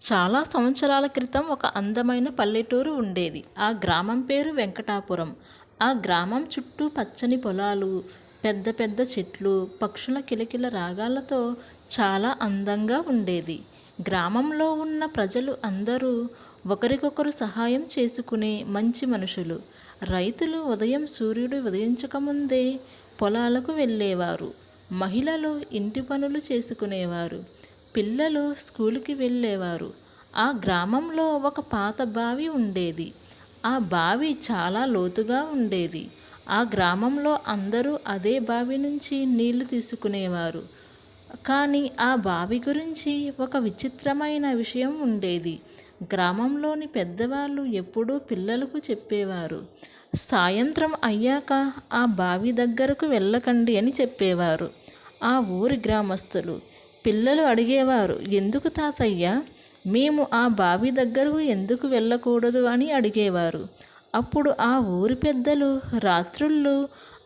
చాలా సంవత్సరాల క్రితం ఒక అందమైన పల్లెటూరు ఉండేది. ఆ గ్రామం పేరు వెంకటాపురం. ఆ గ్రామం చుట్టూ పచ్చని పొలాలు, పెద్ద పెద్ద చెట్లు, పక్షుల కిలకిల రాగాలతో చాలా అందంగా ఉండేది. గ్రామంలో ఉన్న ప్రజలు అందరూ ఒకరికొకరు సహాయం చేసుకునే మంచి మనుషులు. రైతులు ఉదయం సూర్యుడు ఉదయించకముందే పొలాలకు వెళ్ళేవారు. మహిళలు ఇంటి పనులు చేసుకునేవారు. పిల్లలు స్కూలుకి వెళ్ళేవారు. ఆ గ్రామంలో ఒక పాత బావి ఉండేది. ఆ బావి చాలా లోతుగా ఉండేది. ఆ గ్రామంలో అందరూ అదే బావి నుంచి నీళ్లు తీసుకునేవారు. కానీ ఆ బావి గురించి ఒక విచిత్రమైన విషయం ఉండేది. గ్రామంలోని పెద్దవాళ్ళు ఎప్పుడూ పిల్లలకు చెప్పేవారు. సాయంత్రం అయ్యాక ఆ బావి దగ్గరకు వెళ్ళకండి అని చెప్పేవారు. ఆ ఊరి గ్రామస్తులు పిల్లలు అడిగేవారు, ఎందుకు తాతయ్య, మేము ఆ బావి దగ్గరకు ఎందుకు వెళ్ళకూడదు అని అడిగేవారు. అప్పుడు ఆ ఊరి పెద్దలు రాత్రుళ్ళు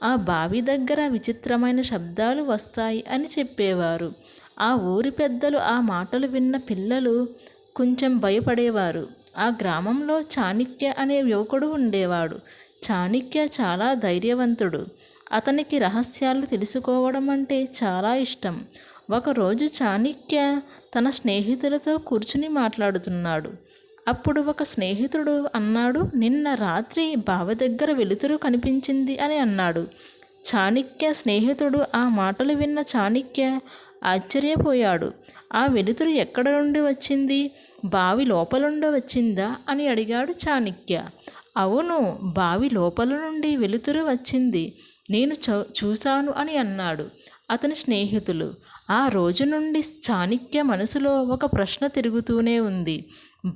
ఆ బావి దగ్గర విచిత్రమైన శబ్దాలు వస్తాయి అని చెప్పేవారు. ఆ ఊరి పెద్దలు ఆ మాటలు విన్న పిల్లలు కొంచెం భయపడేవారు. ఆ గ్రామంలో చాణక్య అనే యువకుడు ఉండేవాడు. చాణక్య చాలా ధైర్యవంతుడు. అతనికి రహస్యాలు తెలుసుకోవడం అంటే చాలా ఇష్టం. ఒకరోజు చాణక్య తన స్నేహితులతో కూర్చుని మాట్లాడుతున్నాడు. అప్పుడు ఒక స్నేహితుడు అన్నాడు, నిన్న రాత్రి బావి దగ్గర వెలుతురు కనిపించింది అని అన్నాడు. చాణక్య స్నేహితుడు ఆ మాటలు విన్న చాణక్య ఆశ్చర్యపోయాడు. ఆ వెలుతురు ఎక్కడ నుండి వచ్చింది? బావి లోపల నుండి వచ్చిందా అని అడిగాడు చాణక్య. అవును, బావి లోపల నుండి వెలుతురు వచ్చింది, నేను చూశాను అని అన్నాడు అతని స్నేహితులు. ఆ రోజు నుండి చాణక్య మనసులో ఒక ప్రశ్న తిరుగుతూనే ఉంది.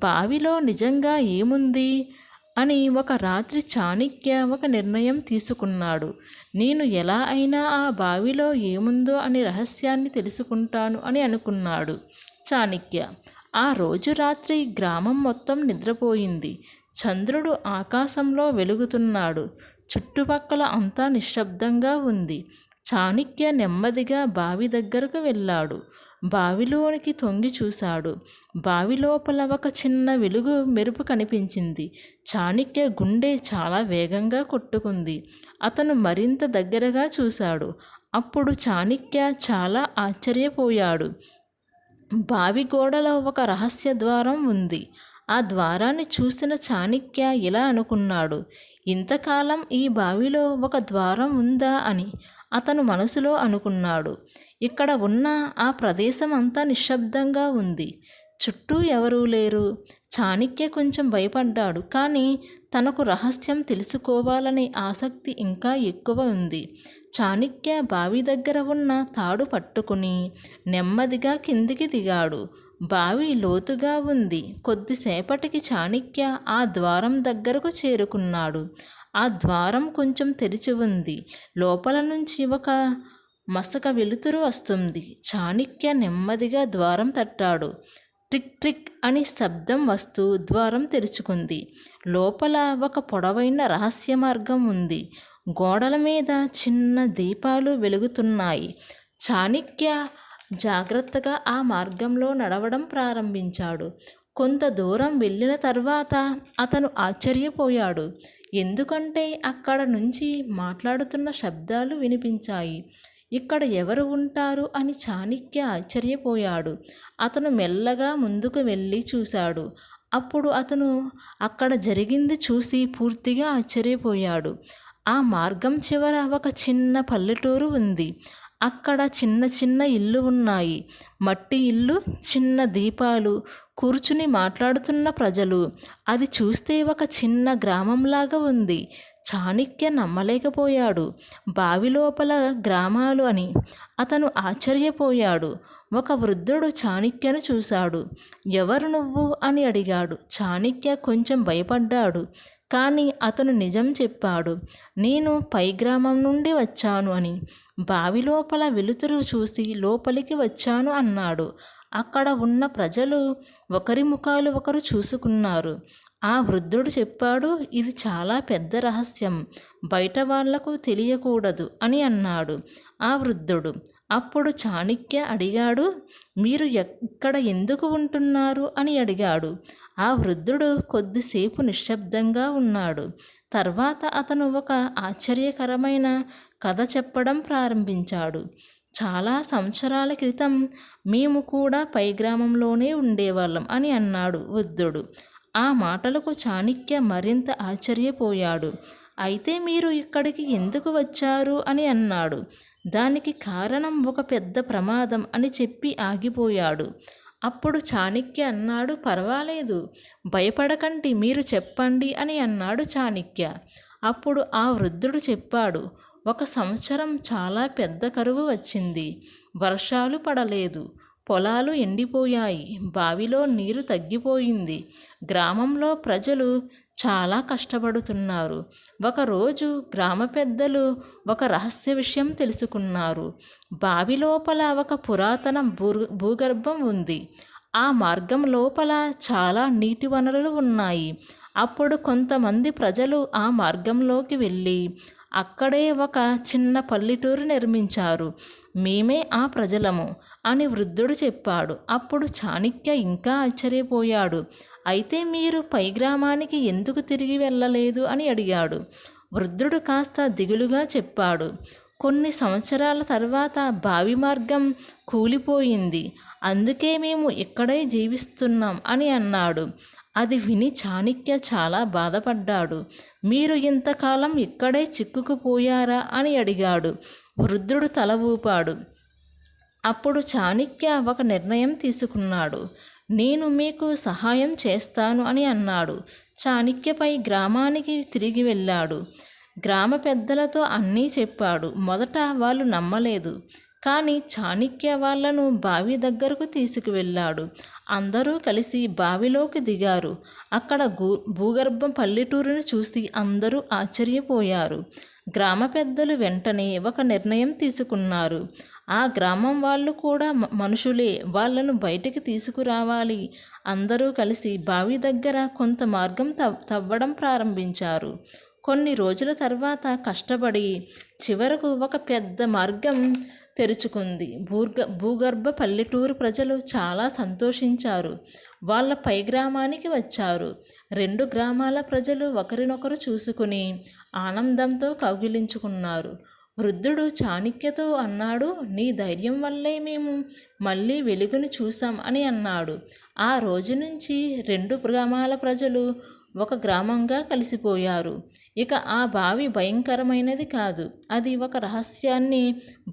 బావిలో నిజంగా ఏముంది అని. ఒక రాత్రి చాణక్య ఒక నిర్ణయం తీసుకున్నాడు. నేను ఎలా అయినా ఆ బావిలో ఏముందో అనే రహస్యాన్ని తెలుసుకుంటాను అని అనుకున్నాడు చాణక్య. ఆ రోజు రాత్రి గ్రామం మొత్తం నిద్రపోయింది. చంద్రుడు ఆకాశంలో వెలుగుతున్నాడు. చుట్టుపక్కల అంతా నిశ్శబ్దంగా ఉంది. చాణక్య నెమ్మదిగా బావి దగ్గరకు వెళ్ళాడు. బావిలోనికి తొంగి చూశాడు. బావి లోపల ఒక చిన్న వెలుగు మెరుపు కనిపించింది. చాణక్య గుండె చాలా వేగంగా కొట్టుకుంది. అతను మరింత దగ్గరగా చూశాడు. అప్పుడు చాణక్య చాలా ఆశ్చర్యపోయాడు. బావి గోడలో ఒక రహస్య ద్వారం ఉంది. ఆ ద్వారాన్ని చూసిన చాణక్య ఇలా అనుకున్నాడు, ఇంతకాలం ఈ బావిలో ఒక ద్వారం ఉందా అని అతను మనసులో అనుకున్నాడు. ఇక్కడ ఉన్న ఆ ప్రదేశం అంతా నిశ్శబ్దంగా ఉంది. చుట్టూ ఎవరూ లేరు. చాణక్య కొంచెం భయపడ్డాడు, కానీ తనకు రహస్యం తెలుసుకోవాలనే ఆసక్తి ఇంకా ఎక్కువ ఉంది. చాణక్య బావి దగ్గర ఉన్న తాడు పట్టుకుని నెమ్మదిగా కిందికి దిగాడు. బావి లోతుగా ఉంది. కొద్దిసేపటికి చాణక్య ఆ ద్వారం దగ్గరకు చేరుకున్నాడు. ఆ ద్వారం కొంచెం తెరిచి ఉంది. లోపల నుంచి ఒక మసక వెలుతురు వస్తుంది. చాణక్య నెమ్మదిగా ద్వారం తట్టాడు. ట్రిక్ ట్రిక్ అని శబ్దం వస్తూ ద్వారం తెరుచుకుంది. లోపల ఒక పొడవైన రహస్య మార్గం ఉంది. గోడల మీద చిన్న దీపాలు వెలుగుతున్నాయి. చాణక్య జాగ్రత్తగా ఆ మార్గంలో నడవడం ప్రారంభించాడు. కొంత దూరం వెళ్ళిన తర్వాత అతను ఆశ్చర్యపోయాడు. ఎందుకంటే అక్కడ నుంచి మాట్లాడుతున్న శబ్దాలు వినిపించాయి. ఇక్కడ ఎవరు ఉంటారు అని చాణక్య ఆశ్చర్యపోయాడు. అతను మెల్లగా ముందుకు వెళ్ళి చూశాడు. అప్పుడు అతను అక్కడ జరిగింది చూసి పూర్తిగా ఆశ్చర్యపోయాడు. ఆ మార్గం చివర ఒక చిన్న పల్లెటూరు ఉంది. అక్కడ చిన్న చిన్న ఇల్లు ఉన్నాయి. మట్టి ఇల్లు, చిన్న దీపాలు, కూర్చుని మాట్లాడుతున్న ప్రజలు. అది చూస్తే ఒక చిన్న గ్రామంలాగా ఉంది. చాణక్య నమ్మలేకపోయాడు. బావి లోపల గ్రామాలు అని అతను ఆశ్చర్యపోయాడు. ఒక వృద్ధుడు చాణక్యను చూశాడు. ఎవరు నువ్వు అని అడిగాడు. చాణక్య కొంచెం భయపడ్డాడు, కానీ అతను నిజం చెప్పాడు. నేను పై గ్రామం నుండి వచ్చాను అని. బావి లోపల వెలుతురు చూసి లోపలికి వచ్చాను అన్నాడు. అక్కడ ఉన్న ప్రజలు ఒకరి ముఖాలు ఒకరు చూసుకున్నారు. ఆ వృద్ధుడు చెప్పాడు, ఇది చాలా పెద్ద రహస్యం, బయట వాళ్లకు తెలియకూడదు అని అన్నాడు ఆ వృద్ధుడు. అప్పుడు చాణక్య అడిగాడు, మీరు ఇక్కడ ఎందుకు ఉంటున్నారు అని అడిగాడు. ఆ వృద్ధుడు కొద్దిసేపు నిశ్శబ్దంగా ఉన్నాడు. తర్వాత అతను ఒక ఆశ్చర్యకరమైన కథ చెప్పడం ప్రారంభించాడు. చాలా సంవత్సరాల క్రితం మేము కూడా పై గ్రామంలోనే ఉండేవాళ్ళం అని అన్నాడు వృద్ధుడు. ఆ మాటలకు చాణక్య మరింత ఆశ్చర్యపోయాడు. అయితే మీరు ఇక్కడికి ఎందుకు వచ్చారు అని అన్నాడు. దానికి కారణం ఒక పెద్ద ప్రమాదం అని చెప్పి ఆగిపోయాడు. అప్పుడు చాణక్య అన్నాడు, పర్వాలేదు, భయపడకండి, మీరు చెప్పండి అని అన్నాడు చాణక్య. అప్పుడు ఆ వృద్ధుడు చెప్పాడు, ఒక సంవత్సరం చాలా పెద్ద కరువు వచ్చింది. వర్షాలు పడలేదు, పొలాలు ఎండిపోయాయి, బావిలో నీరు తగ్గిపోయింది. గ్రామంలో ప్రజలు చాలా కష్టపడుతున్నారు. ఒకరోజు గ్రామ పెద్దలు ఒక రహస్య విషయం తెలుసుకున్నారు. బావి లోపల ఒక పురాతన భూగర్భం ఉంది. ఆ మార్గం లోపల చాలా నీటి వనరులు ఉన్నాయి. అప్పుడు కొంతమంది ప్రజలు ఆ మార్గంలోకి వెళ్ళి అక్కడే ఒక చిన్న పల్లెటూరు నిర్మించారు. మేమే ఆ ప్రజలము అని వృద్ధుడు చెప్పాడు. అప్పుడు చాణక్య ఇంకా ఆశ్చర్యపోయాడు. అయితే మీరు పై గ్రామానికి ఎందుకు తిరిగి వెళ్ళలేదు అని అడిగాడు. వృద్ధుడు కాస్త దిగులుగా చెప్పాడు, కొన్ని సంవత్సరాల తర్వాత బావి మార్గం కూలిపోయింది, అందుకే మేము ఇక్కడే జీవిస్తున్నాం అని అన్నాడు. అది విని చాణక్య చాలా బాధపడ్డాడు. మీరు ఇంతకాలం ఇక్కడే చిక్కుకుపోయారా అని అడిగాడు. వృద్ధుడు తల ఊపాడు. అప్పుడు చాణక్య ఒక నిర్ణయం తీసుకున్నాడు. నేను మీకు సహాయం చేస్తాను అని అన్నాడు. చాణక్యపై గ్రామానికి తిరిగి వెళ్ళాడు. గ్రామ పెద్దలతో అన్నీ చెప్పాడు. మొదట వాళ్ళు నమ్మలేదు, కానీ చాణక్య వాళ్లను బావి దగ్గరకు తీసుకువెళ్ళాడు. అందరూ కలిసి బావిలోకి దిగారు. అక్కడ భూగర్భం పల్లెటూరును చూసి అందరూ ఆశ్చర్యపోయారు. గ్రామ పెద్దలు వెంటనే ఒక నిర్ణయం తీసుకున్నారు. ఆ గ్రామం వాళ్ళు కూడా మనుషులే, వాళ్ళను బయటికి తీసుకురావాలి. అందరూ కలిసి బావి దగ్గర కొంత మార్గం తవ్వడం ప్రారంభించారు. కొన్ని రోజుల తర్వాత కష్టపడి చివరకు ఒక పెద్ద మార్గం తెరుచుకుంది. భూగర్భ పల్లెటూరు ప్రజలు చాలా సంతోషించారు. వాళ్ళ పై గ్రామానికి వచ్చారు. 2 గ్రామాల ప్రజలు ఒకరినొకరు చూసుకుని ఆనందంతో కౌగిలించుకున్నారు. వృద్ధుడు చాణక్యతో అన్నాడు, నీ ధైర్యం వల్లే మేము మళ్ళీ వెలుగును చూసాం అని అన్నాడు. ఆ రోజు నుంచి 2 గ్రామాల ప్రజలు ఒక గ్రామంగా కలిసిపోయారు. ఇక ఆ బావి భయంకరమైనది కాదు, అది ఒక రహస్యాన్ని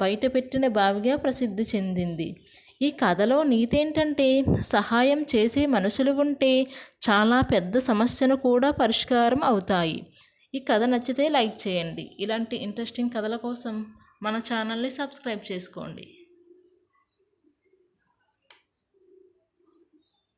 బయటపెట్టిన బావిగా ప్రసిద్ధి చెందింది. ఈ కథలో నీతేంటంటే, సహాయం చేసే మనుషులు ఉంటే చాలా పెద్ద సమస్యను కూడా పరిష్కారం అవుతాయి. ఈ కథ నచ్చితే లైక్ చేయండి. ఇలాంటి ఇంట్రెస్టింగ్ కథల కోసం మన ఛానల్ని సబ్స్క్రైబ్ చేసుకోండి.